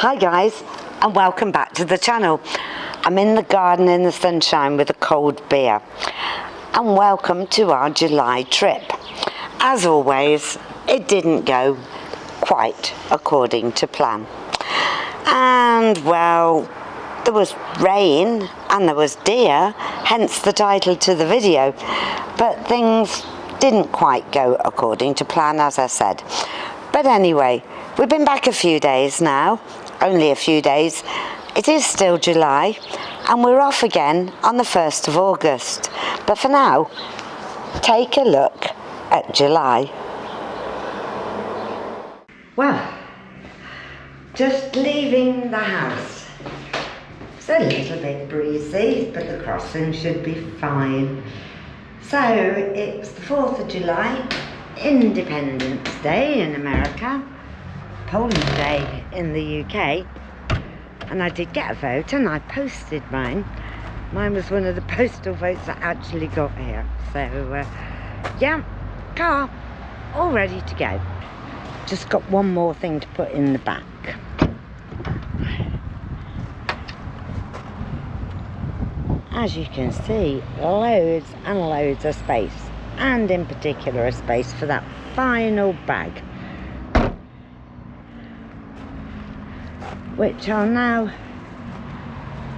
Hi guys, and welcome back to the channel. I'm in the garden in the sunshine with a cold beer. And welcome to our July trip. As always, it didn't go quite according to plan. And well, there was rain and there was deer, hence the title to the video. But things didn't quite go according to plan, as I said. But anyway, we've been back a few days now. Only a few days. It is still July and we're off again on the 1st of August. But for now, take a look at July. Well, just leaving the house. It's a little bit breezy, but the crossing should be fine. So it's the 4th of July, Independence Day in America. Polling Day in the UK, and I did get a vote and I posted mine. Mine was one of the postal votes that actually got here. So yeah, car all ready to go. Just got one more thing to put in the back. As you can see, loads and loads of space, and in particular a space for that final bag, which I'll now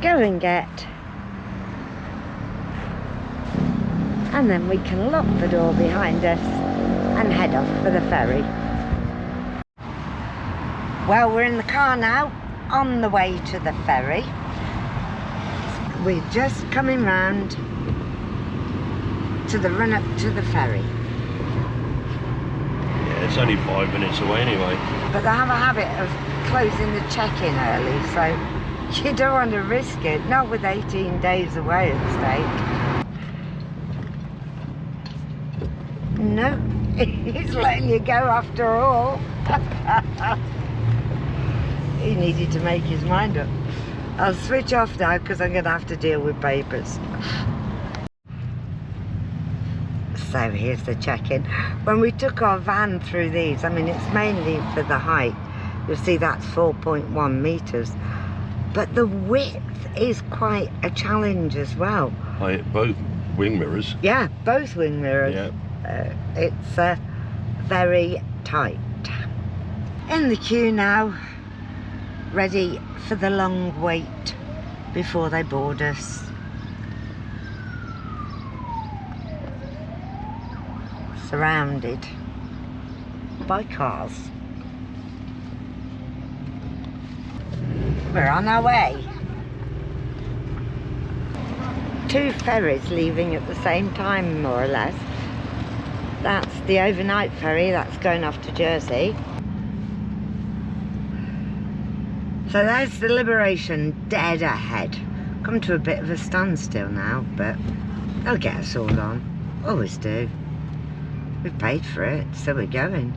go and get, and then we can lock the door behind us and head off for the ferry. Well, we're in the car now, on the way to the ferry. We're just coming round to the run up to the ferry. Yeah, it's only 5 minutes away anyway. But they have a habit of closing the check-in early, so you don't want to risk it, not with 18 days away at stake. No, he's letting you go after all. He needed to make his mind up. I'll switch off now because I'm going to have to deal with papers. So here's the check-in. When we took our van through these, I mean, it's mainly for the height. You'll see that's 4.1 metres. But the width is quite a challenge as well. Both wing mirrors. Yeah, both wing mirrors. Yeah. It's very tight. In the queue now, ready for the long wait before they board us. Surrounded by cars. We're on our way. 2 ferries leaving at the same time, more or less. That's the overnight ferry that's going off to Jersey. So there's the Liberation dead ahead. Come to a bit of a standstill now, but they'll get us all on. Always do. We've paid for it, so we're going.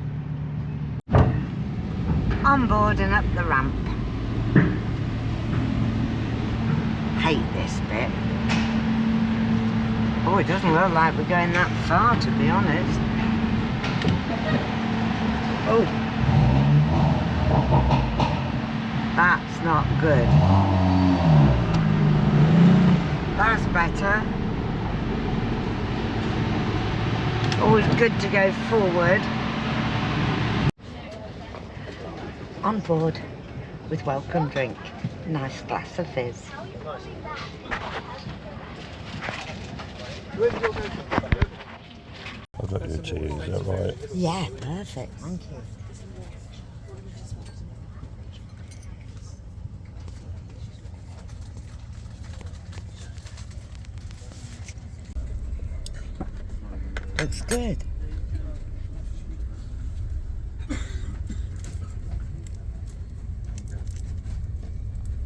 On board and up the ramp. Hate this bit. Oh, it doesn't look like we're going that far, to be honest. Oh. That's not good. That's better. Always good to go forward. On board with welcome drink. Nice glass of fizz. I've got your tea, is that right? Yeah, perfect. Thank you. Looks good.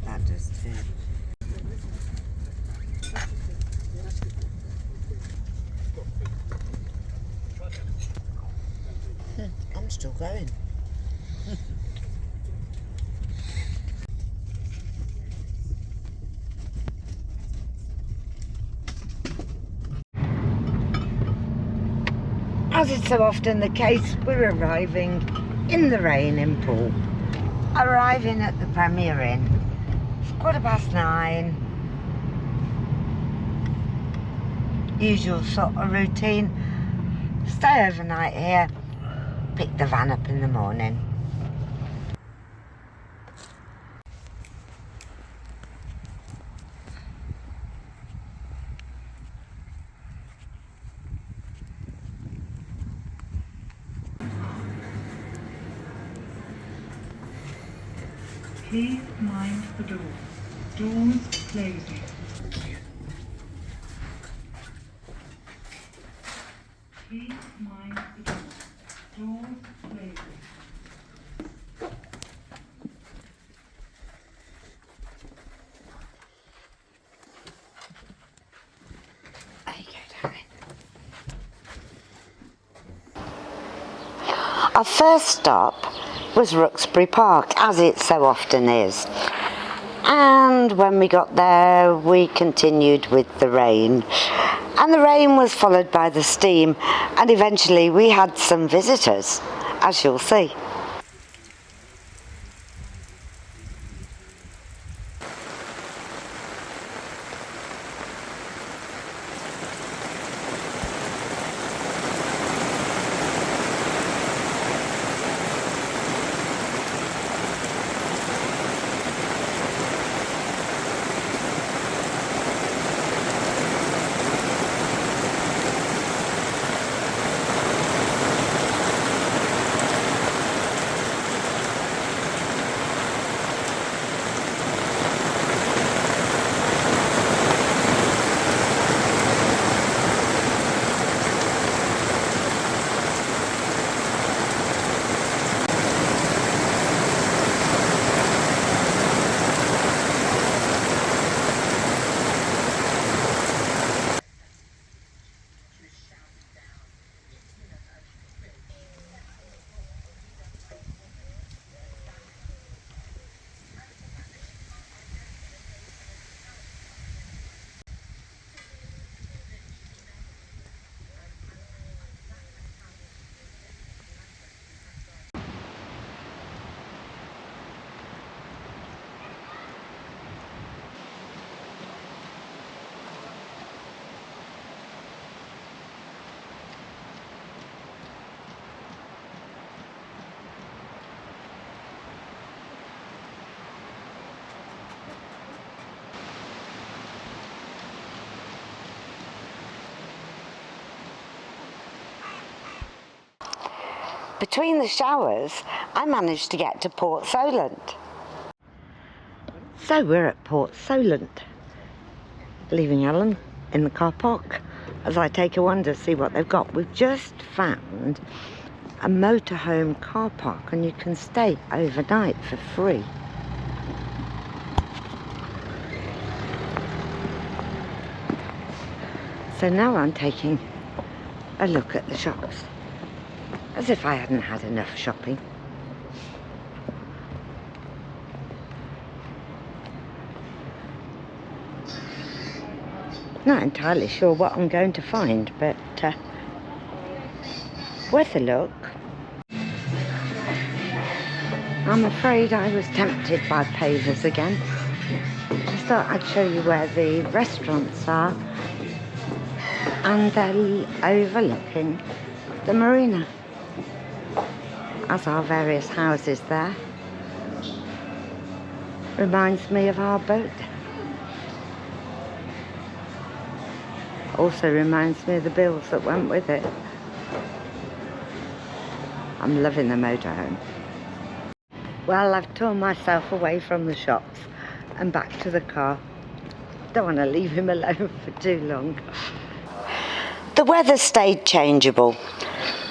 That does too. I'm still going. As is so often the case, we're arriving in the rain in Poole. Arriving at the Premier Inn. It's 9:15. Usual sort of routine. Stay overnight here. Pick the van up in the morning. Please mind the door. Doors closing. Please mind the door. Doors closing. There you go, darling. Our first stop was Rookesbury Park, as it so often is. And when we got there, we continued with the rain. And the rain was followed by the steam, and eventually we had some visitors, as you'll see. Between the showers, I managed to get to Port Solent. So we're at Port Solent, leaving Ellen in the car park as I take a wander to see what they've got. We've just found a motorhome car park and you can stay overnight for free. So now I'm taking a look at the shops, as if I hadn't had enough shopping. Not entirely sure what I'm going to find, but worth a look. I'm afraid I was tempted by pavers again. Just thought I'd show you where the restaurants are, and they're overlooking the marina, as are various houses there. Reminds me of our boat. Also reminds me of the bills that went with it. I'm loving the motorhome. Well, I've torn myself away from the shops and back to the car. Don't want to leave him alone for too long. The weather stayed changeable.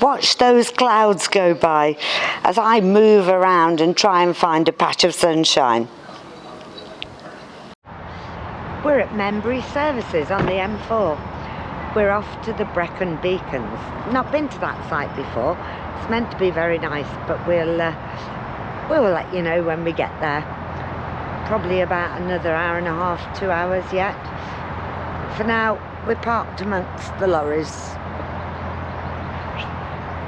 Watch those clouds go by as I move around and try and find a patch of sunshine. We're at Membry Services on the M4. We're off to the Brecon Beacons. Not been to that site before. It's meant to be very nice, but we'll let you know when we get there. Probably about another hour and a half, 2 hours yet. For now, we're parked amongst the lorries.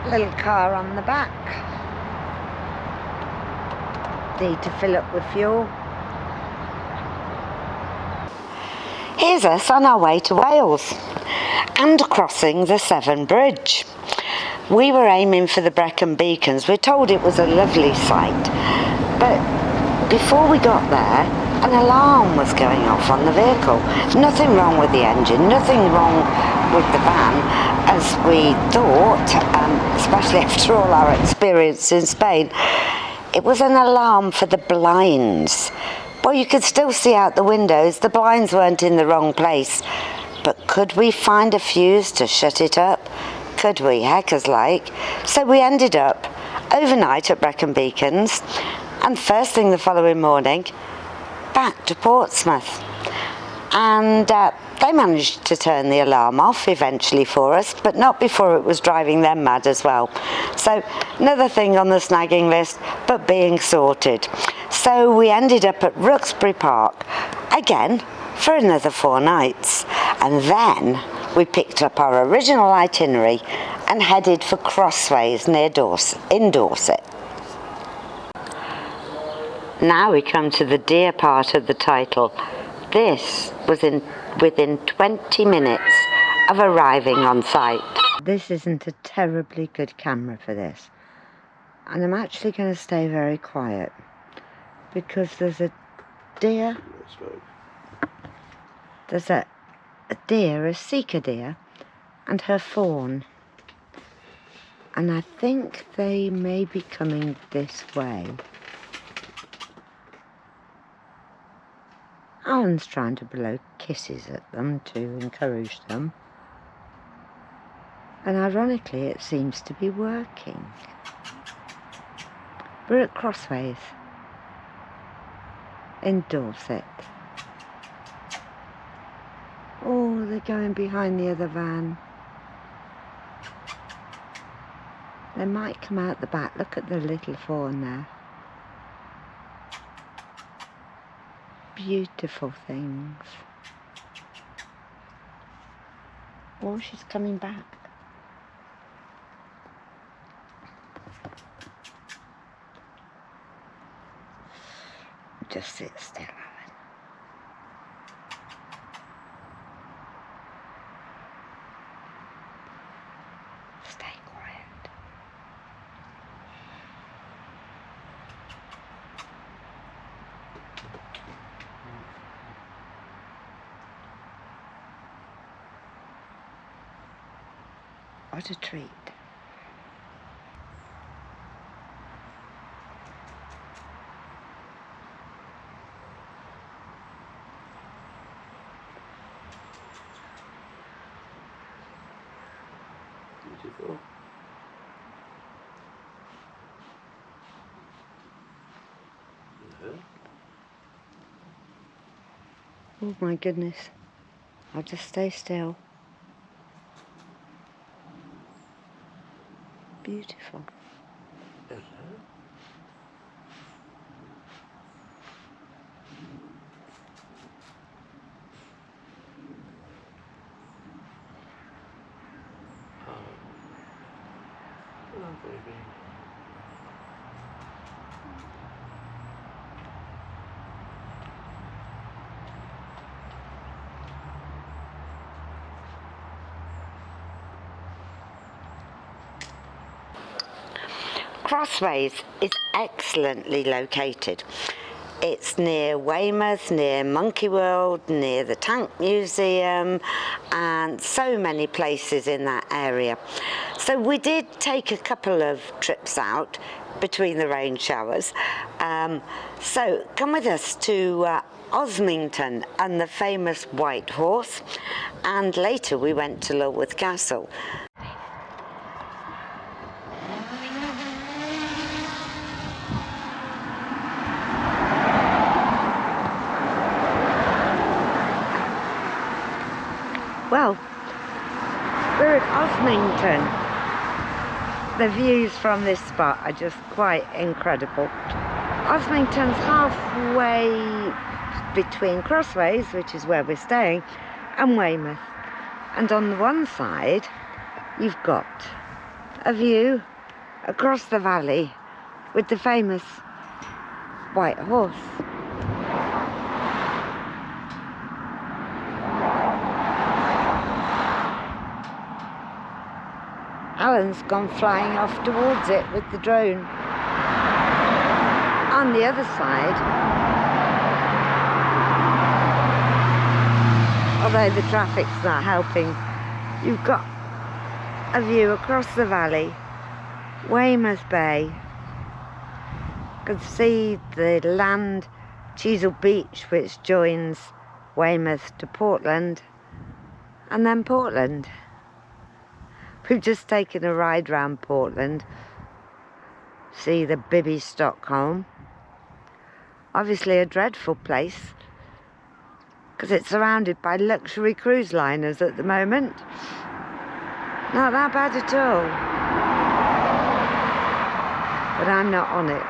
Little car on the back. need to fill up with fuel. Here's us on our way to Wales and crossing the Severn Bridge. We were aiming for the Brecon Beacons. We're told it was a lovely sight, but before we got there, an alarm was going off on the vehicle. Nothing wrong with the engine, nothing wrong with the van, as we thought, especially after all our experience in Spain. It was an alarm for the blinds. Well, you could still see out the windows. The blinds weren't in the wrong place. But could we find a fuse to shut it up? Could we? Heckers like. So we ended up overnight at Brecon Beacons, and first thing the following morning, back to Portsmouth. And they managed to turn the alarm off eventually for us, but not before it was driving them mad as well. So another thing on the snagging list, but being sorted. So we ended up at Rookesbury Park again for another 4 nights, and then we picked up our original itinerary and headed for Crossways near in Dorset. Now we come to the deer part of the title. This was within 20 minutes of arriving on site. This isn't a terribly good camera for this, and I'm actually going to stay very quiet because there's a deer. There's a deer, a seeker deer, and her fawn, and I think they may be coming this way. Alan's trying to blow kisses at them to encourage them, and ironically it seems to be working. We're at Crossways in Dorset. Oh, they're going behind the other van. They might come out the back. Look at the little fawn there. Beautiful things. Oh, she's coming back. Just sit still, Alan. Stay quiet. What a treat. Beautiful. Oh my goodness. I'll just stay still. Beautiful. Hello. Hello, baby. Crossways is excellently located. It's near Weymouth, near Monkey World, near the Tank Museum, and so many places in that area. So we did take a couple of trips out between the rain showers. So come with us to Osmington and the famous White Horse, and later we went to Lulworth Castle. Well, we're at Osmington. The views from this spot are just quite incredible. Osmington's halfway between Crossways, which is where we're staying, and Weymouth. And on the one side, you've got a view across the valley with the famous white horse. Alan's gone flying off towards it with the drone. On the other side, although the traffic's not helping, you've got a view across the valley, Weymouth Bay. You can see the land, Chesil Beach, which joins Weymouth to Portland, and then Portland. We've just taken a ride round Portland, see the Bibby Stockholm. Obviously a dreadful place, because it's surrounded by luxury cruise liners at the moment. Not that bad at all. But I'm not on it.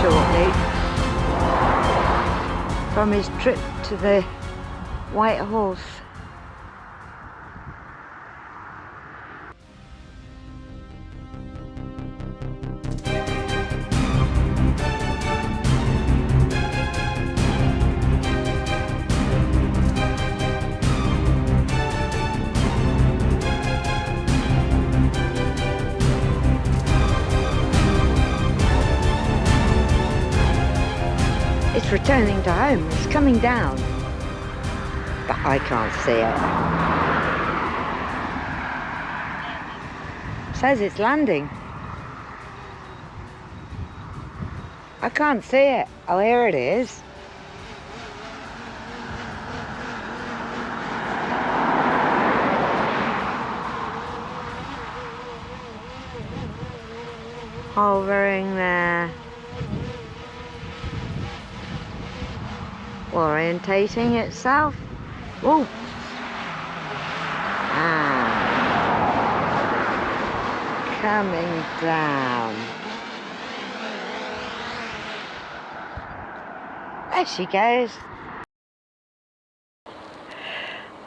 Shortly from his trip to the White Horse. It's returning to home. It's coming down, but I can't see it. It says it's landing. I can't see it. Oh, here it is. Hovering there. Orientating itself. Ooh. Coming down. There she goes.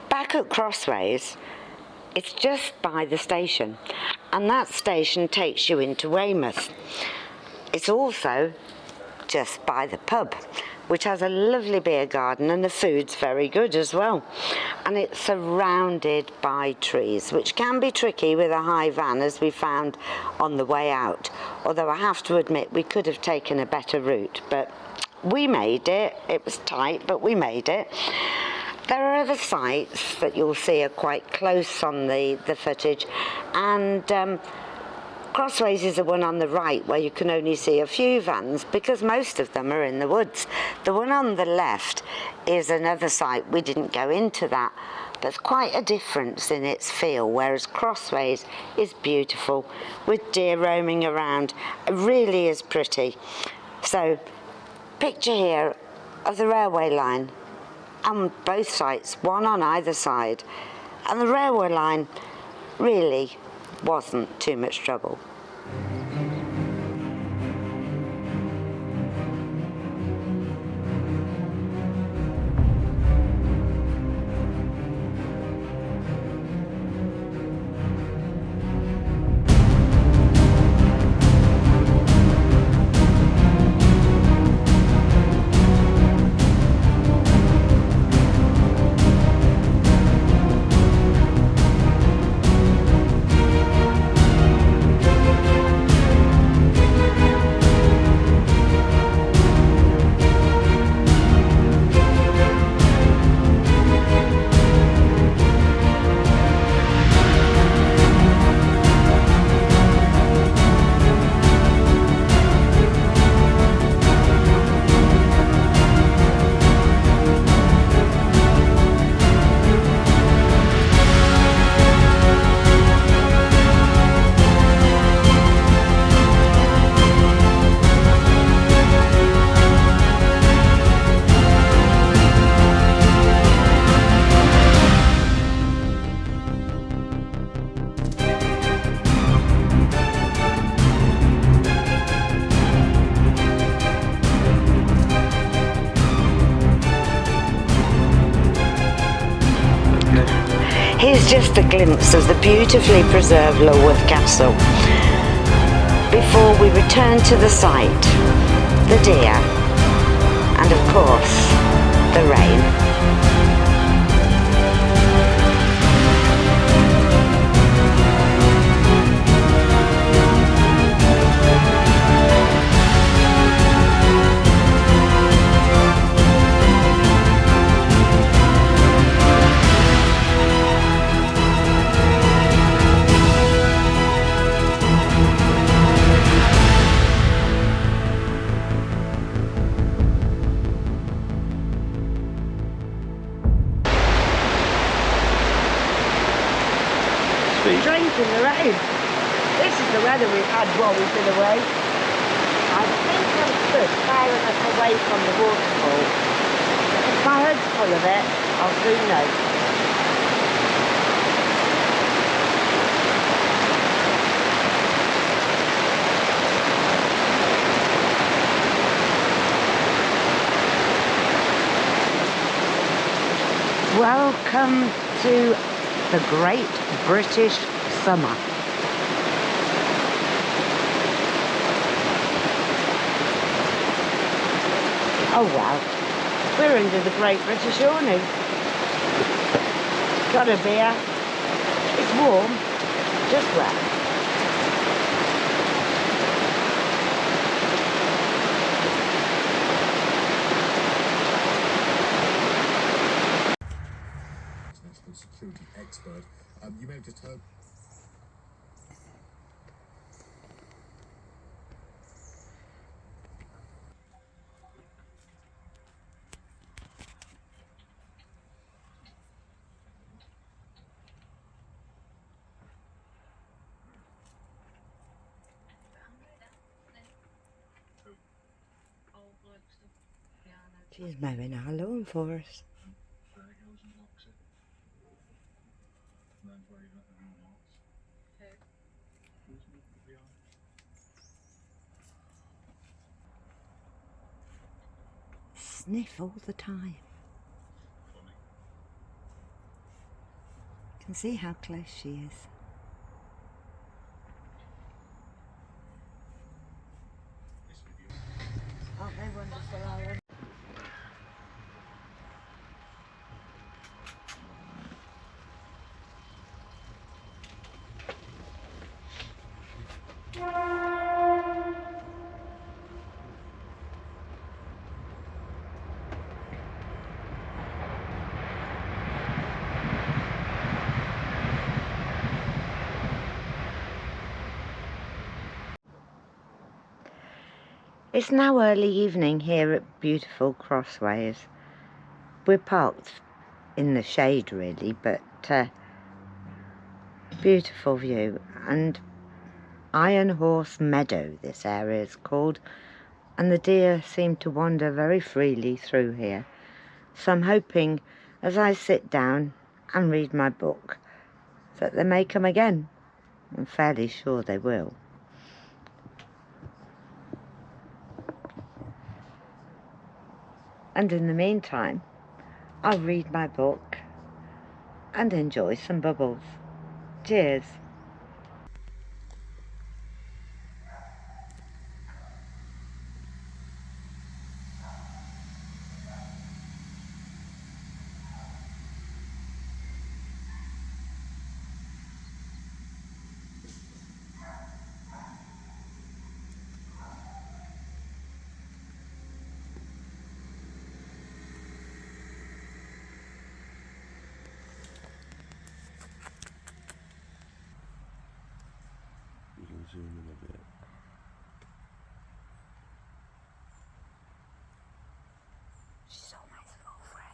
Back at Crossways, it's just by the station, and that station takes you into Weymouth. It's also just by the pub, which has a lovely beer garden, and the food's very good as well. And it's surrounded by trees, which can be tricky with a high van, as we found on the way out. Although I have to admit, we could have taken a better route, but we made it. It was tight, but we made it. There are other sites that you'll see are quite close on the footage, and Crossways is the one on the right where you can only see a few vans because most of them are in the woods. The one on the left is another site. We didn't go into that. There's quite a difference in its feel, whereas Crossways is beautiful with deer roaming around. It really is pretty. So, picture here of the railway line on both sites, one on either side. And the railway line really wasn't too much trouble. is just a glimpse of the beautifully preserved Lulworth Castle before we return to the site, the deer, and of course, the rain. Drinking the rain. This is the weather we've had while we've been away. I think I'm stood far enough away from the waterfall. If my head's full of it, I'll soon know. Welcome to the Great British Summer. Oh wow, we're under the Great British awning. Got a beer. It's warm, just wet. Security expert. You may have just heard. She's mowing our lawn for us. Sniff all the time. You can see how close she is. Aren't they wonderful, Alan? It's now early evening here at beautiful Crossways. We're parked in the shade really, but beautiful view. And Iron Horse Meadow this area is called, and the deer seem to wander very freely through here. So I'm hoping as I sit down and read my book that they may come again. I'm fairly sure they will. And in the meantime, I'll read my book and enjoy some bubbles. Cheers. You can zoom in a bit. She's almost full frame.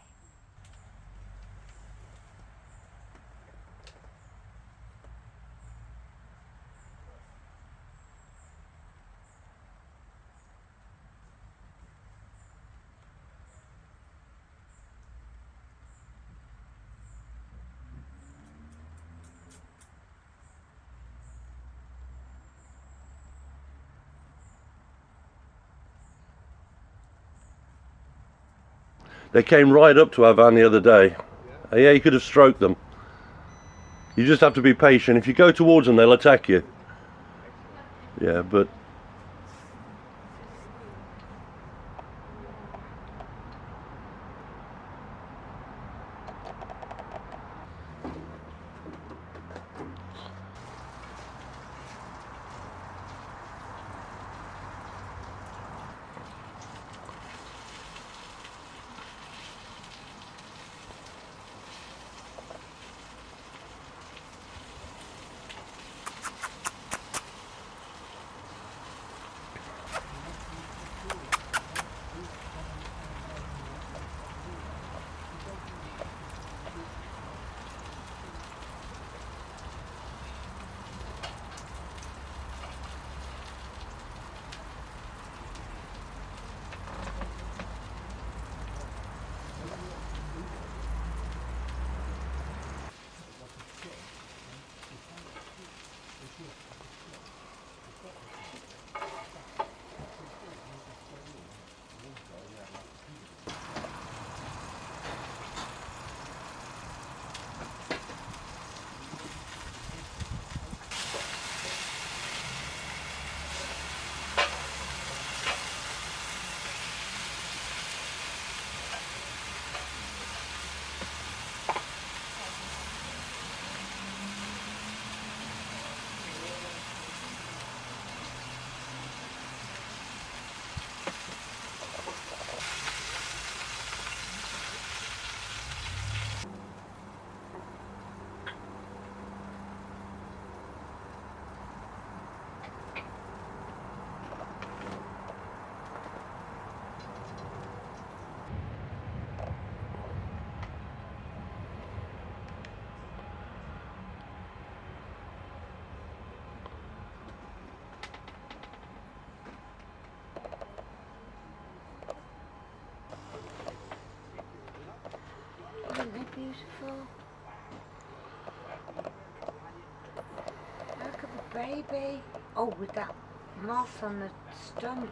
They came right up to our van the other day. Yeah, you could have stroked them. You just have to be patient. If you go towards them, they'll attack you. Yeah, but Isn't it beautiful? Look at the baby. Oh, with that moss on the stump.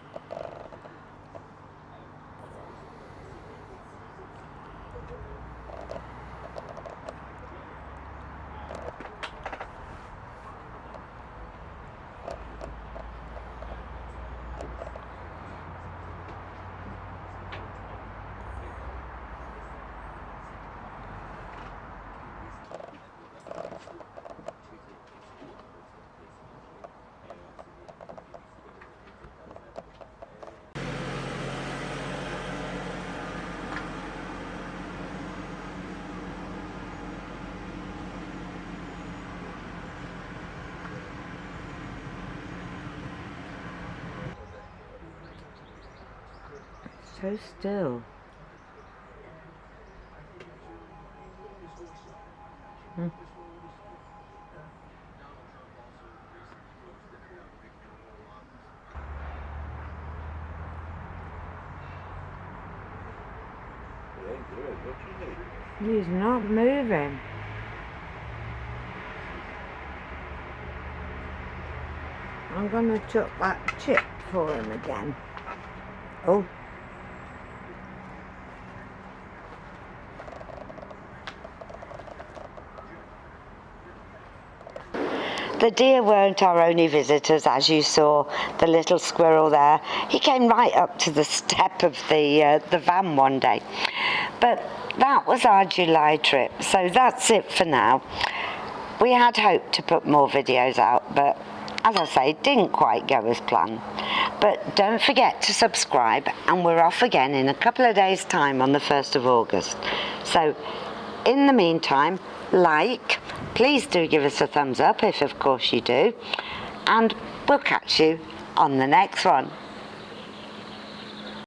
So still. He's not moving. I'm gonna chuck that chip for him again. Oh. The deer weren't our only visitors, as you saw the little squirrel there. He came right up to the step of the van one day. But that was our July trip, so that's it for now. We had hoped to put more videos out, but as I say, didn't quite go as planned. But don't forget to subscribe, and we're off again in a couple of days' time on the 1st of August. So in the meantime, please do give us a thumbs up if of course you do, and we'll catch you on the next one.